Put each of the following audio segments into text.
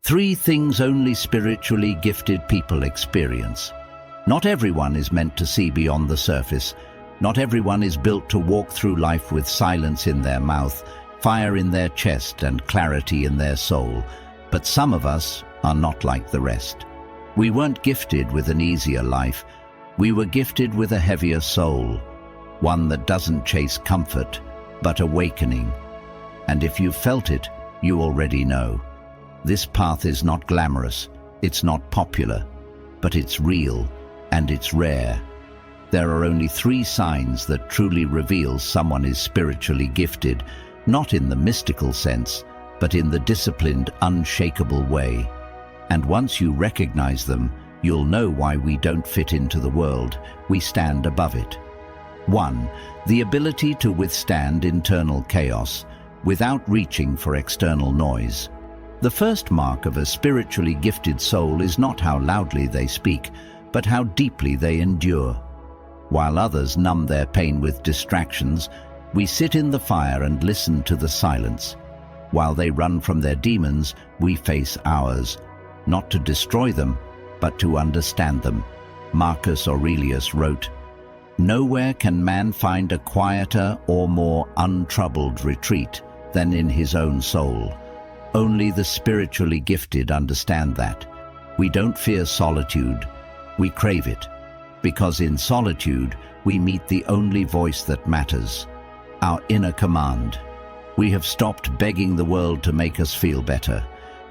3 things only spiritually gifted people experience. Not everyone is meant to see beyond the surface. Not everyone is built to walk through life with silence in their mouth, fire in their chest, and clarity in their soul. But some of us are not like the rest. We weren't gifted with an easier life. We were gifted with a heavier soul, one that doesn't chase comfort, but awakening. And if you've felt it, you already know. This path is not glamorous, it's not popular, but it's real and it's rare. There are only 3 signs that truly reveal someone is spiritually gifted, not in the mystical sense, but in the disciplined, unshakable way. And once you recognize them, you'll know why we don't fit into the world, we stand above it. 1. The ability to withstand internal chaos without reaching for external noise. The first mark of a spiritually gifted soul is not how loudly they speak, but how deeply they endure. While others numb their pain with distractions, we sit in the fire and listen to the silence. While they run from their demons, we face ours, not to destroy them, but to understand them. Marcus Aurelius wrote, "Nowhere can man find a quieter or more untroubled retreat than in his own soul. Only the spiritually gifted understand that. We don't fear solitude, we crave it, because in solitude we meet the only voice that matters, our inner command. We have stopped begging the world to make us feel better.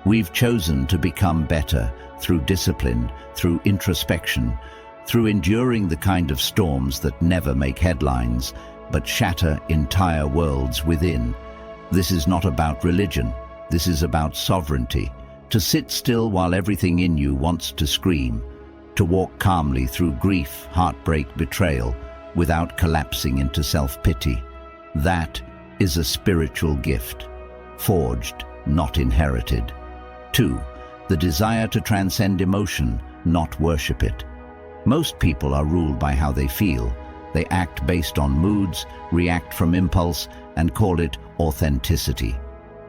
We've chosen to become better through discipline, through introspection, through enduring the kind of storms that never make headlines, but shatter entire worlds within. This is not about religion. This is about sovereignty. To sit still while everything in you wants to scream. To walk calmly through grief, heartbreak, betrayal, without collapsing into self-pity. That is a spiritual gift, forged, not inherited. 2. The desire to transcend emotion, not worship it. Most people are ruled by how they feel. They act based on moods, react from impulse, and call it authenticity.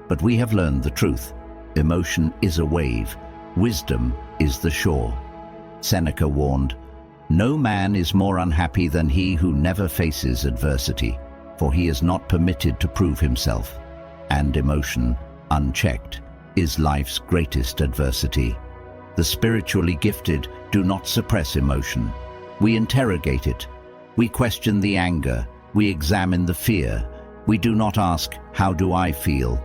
But we have learned the truth. Emotion is a wave. Wisdom is the shore. Seneca warned, "No man is more unhappy than he who never faces adversity, for he is not permitted to prove himself." And emotion, unchecked, is life's greatest adversity. The spiritually gifted do not suppress emotion. We interrogate it. We question the anger. We examine the fear. We do not ask, "How do I feel?"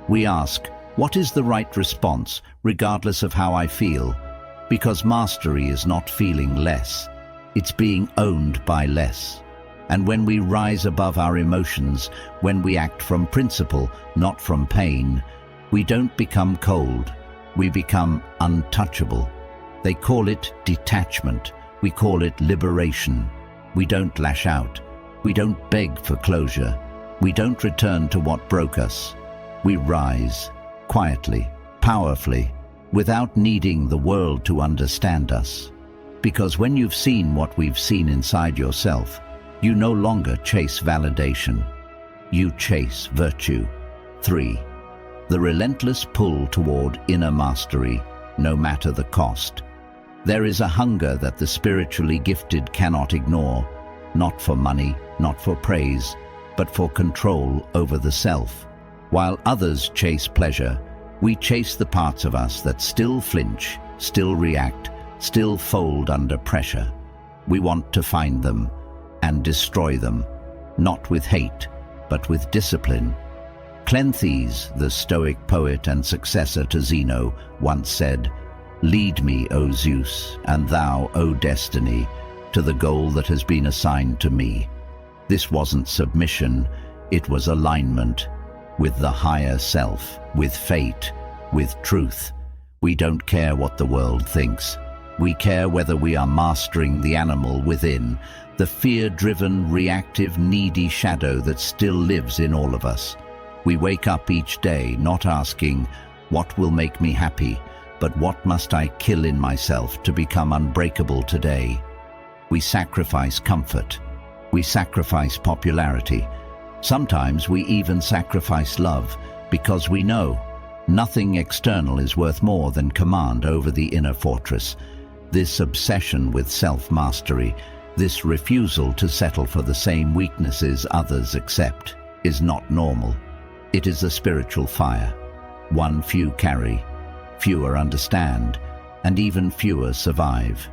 We ask, "What is the right response, regardless of how I feel?" Because mastery is not feeling less. It's being owned by less. And when we rise above our emotions, when we act from principle, not from pain, we don't become cold. We become untouchable. They call it detachment. We call it liberation. We don't lash out. We don't beg for closure. We don't return to what broke us. We rise, quietly, powerfully, without needing the world to understand us. Because when you've seen what we've seen inside yourself, you no longer chase validation. You chase virtue. 3. The relentless pull toward inner mastery, no matter the cost. There is a hunger that the spiritually gifted cannot ignore, not for money, not for praise, but for control over the self. While others chase pleasure, we chase the parts of us that still flinch, still react, still fold under pressure. We want to find them and destroy them, not with hate, but with discipline. Cleanthes, the Stoic poet and successor to Zeno, once said, "Lead me, O Zeus, and thou, O destiny, to the goal that has been assigned to me." This wasn't submission, it was alignment with the higher self, with fate, with truth. We don't care what the world thinks. We care whether we are mastering the animal within, the fear-driven, reactive, needy shadow that still lives in all of us. We wake up each day not asking, "What will make me happy?" but "What must I kill in myself to become unbreakable today?" We sacrifice comfort. We sacrifice popularity. Sometimes we even sacrifice love, because we know Nothing external is worth more than command over the inner fortress. This obsession with self-mastery, this refusal to settle for the same weaknesses others accept, is not normal. It is a spiritual fire. One few carry, fewer understand, and even fewer survive.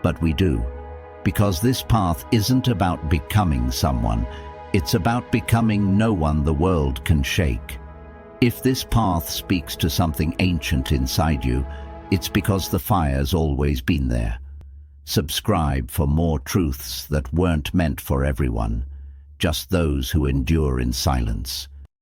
But we do, because this path isn't about becoming someone, it's about becoming no one the world can shake. If this path speaks to something ancient inside you, it's because the fire's always been there. Subscribe for more truths that weren't meant for everyone, just those who endure in silence.